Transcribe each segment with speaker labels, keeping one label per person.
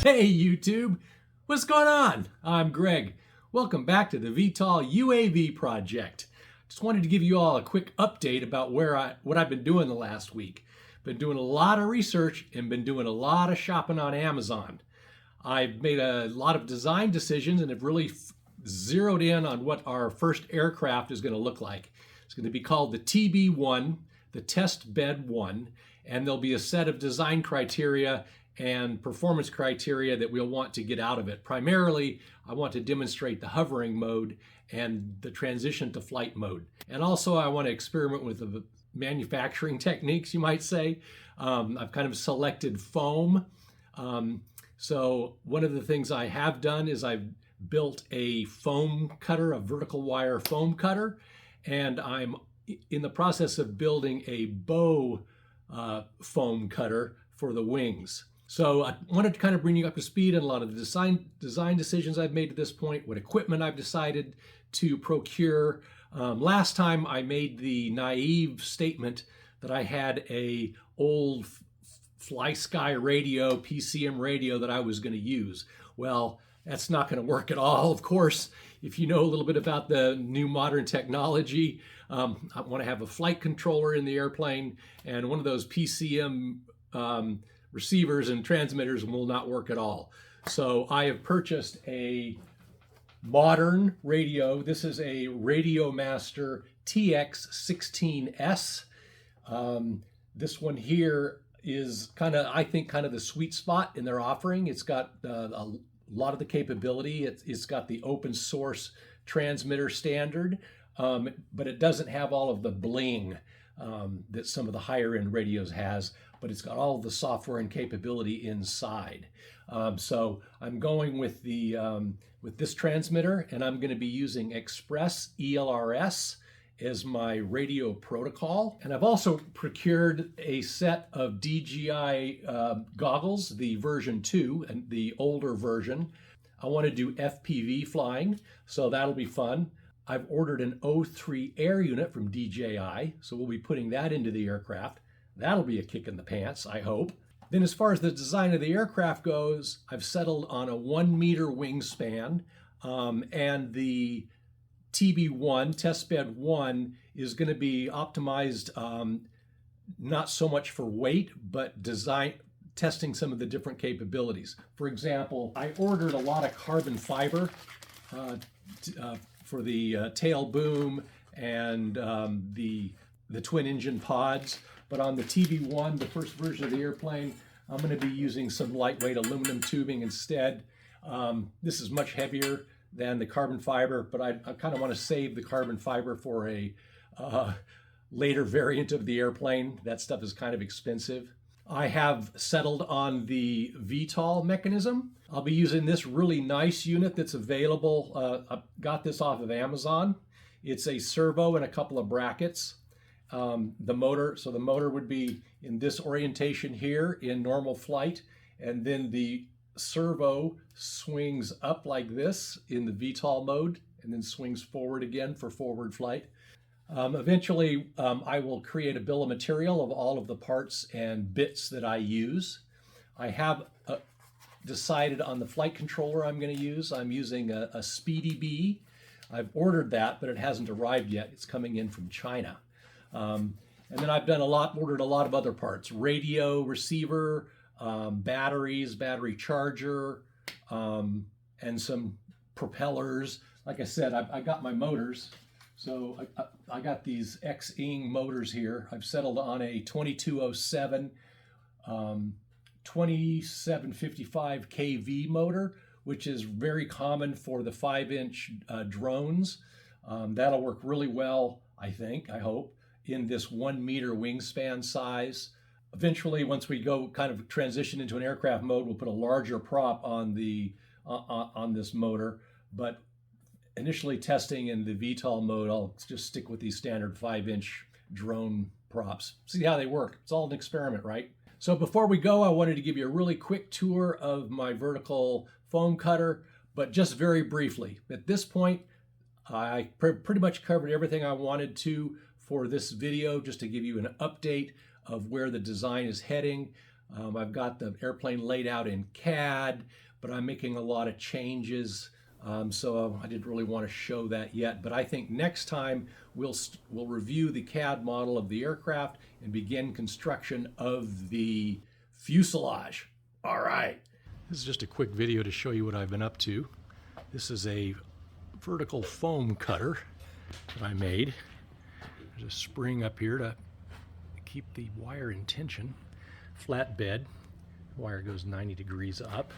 Speaker 1: Hey YouTube, what's going on? I'm Greg. Welcome back to the VTOL UAV Project. Just wanted to give you all a quick update about what I've been doing the last week. Been doing a lot of research and been doing a lot of shopping on Amazon. I've made a lot of design decisions and have really zeroed in on what our first aircraft is going to look like. It's going to be called the TB1, the Test Bed 1, and there'll be a set of design criteria and performance criteria that we'll want to get out of it. Primarily, I want to demonstrate the hovering mode and the transition to flight mode. And also I want to experiment with the manufacturing techniques, you might say. I've kind of selected foam. So one of the things I have done is I've built a foam cutter, a vertical wire foam cutter, and I'm in the process of building a bow foam cutter for the wings. So I wanted to kind of bring you up to speed on a lot of the design decisions I've made to this point, what equipment I've decided to procure. Last time I made the naive statement that I had a old FlySky radio, PCM radio that I was going to use. Well, that's not going to work at all. Of course, if you know a little bit about the new modern technology, I want to have a flight controller in the airplane, and one of those PCM receivers and transmitters will not work at all. So I have purchased a modern radio. This is a Radio Master TX16S. This one here is I think kind of the sweet spot in their offering. It's got a lot of the capability. It's got the open source transmitter standard, but it doesn't have all of the bling that some of the higher end radios has, but it's got all of the software and capability inside. So I'm going with this transmitter, and I'm going to be using Express ELRS as my radio protocol. And I've also procured a set of DJI goggles, the version 2 and the older version. I want to do FPV flying, so that'll be fun. I've ordered an O3 air unit from DJI, so we'll be putting that into the aircraft. That'll be a kick in the pants, I hope. Then as far as the design of the aircraft goes, I've settled on a 1 meter wingspan, and the TB1, Testbed 1, is going to be optimized not so much for weight, but testing some of the different capabilities. For example, I ordered a lot of carbon fiber for the tail boom and the twin engine pods. But on the TB1, the first version of the airplane, I'm going to be using some lightweight aluminum tubing instead. This is much heavier than the carbon fiber, but I kind of want to save the carbon fiber for a later variant of the airplane. That stuff is kind of expensive. I have settled on the VTOL mechanism. I'll be using this really nice unit that's available. I got this off of Amazon. It's a servo and a couple of brackets. The motor would be in this orientation here in normal flight, and then the servo swings up like this in the VTOL mode and then swings forward again for forward flight. Eventually, I will create a bill of material of all of the parts and bits that I use. I have decided on the flight controller I'm going to use. I'm using a Speedy Bee. I've ordered that, but it hasn't arrived yet. It's coming in from China. And then I've ordered a lot of other parts: radio, receiver, batteries, battery charger, and some propellers. Like I said, I got my motors. So I got these X-Ing motors here. I've settled on a 2207 2755 kV motor, which is very common for the 5-inch drones. That'll work really well, I hope, in this 1 meter wingspan size. Eventually, once we go kind of transition into an aircraft mode, we'll put a larger prop on this motor. But initially testing in the VTOL mode, I'll just stick with these standard 5-inch drone props. See how they work. It's all an experiment, right? So before we go, I wanted to give you a really quick tour of my vertical foam cutter, but just very briefly. At this point, I pretty much covered everything I wanted to for this video, just to give you an update of where the design is heading. I've got the airplane laid out in CAD, but I'm making a lot of changes. So I didn't really want to show that yet, but I think next time we'll review the CAD model of the aircraft and begin construction of the fuselage. All right. This is just a quick video to show you what I've been up to. This is a vertical foam cutter that I made. There's a spring up here to keep the wire in tension. Flat bed. The wire goes 90 degrees up.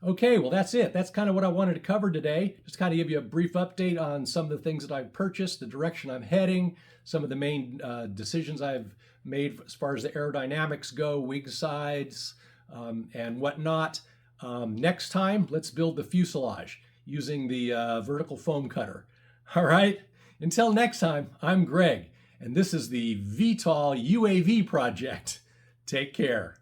Speaker 1: Okay, well that's it. That's kind of what I wanted to cover today. Just kind of give you a brief update on some of the things that I've purchased, the direction I'm heading, some of the main decisions I've made as far as the aerodynamics go, wing sides, and whatnot. Next time, let's build the fuselage using the vertical foam cutter. All right, until next time, I'm Greg, and this is the VTOL UAV Project. Take care.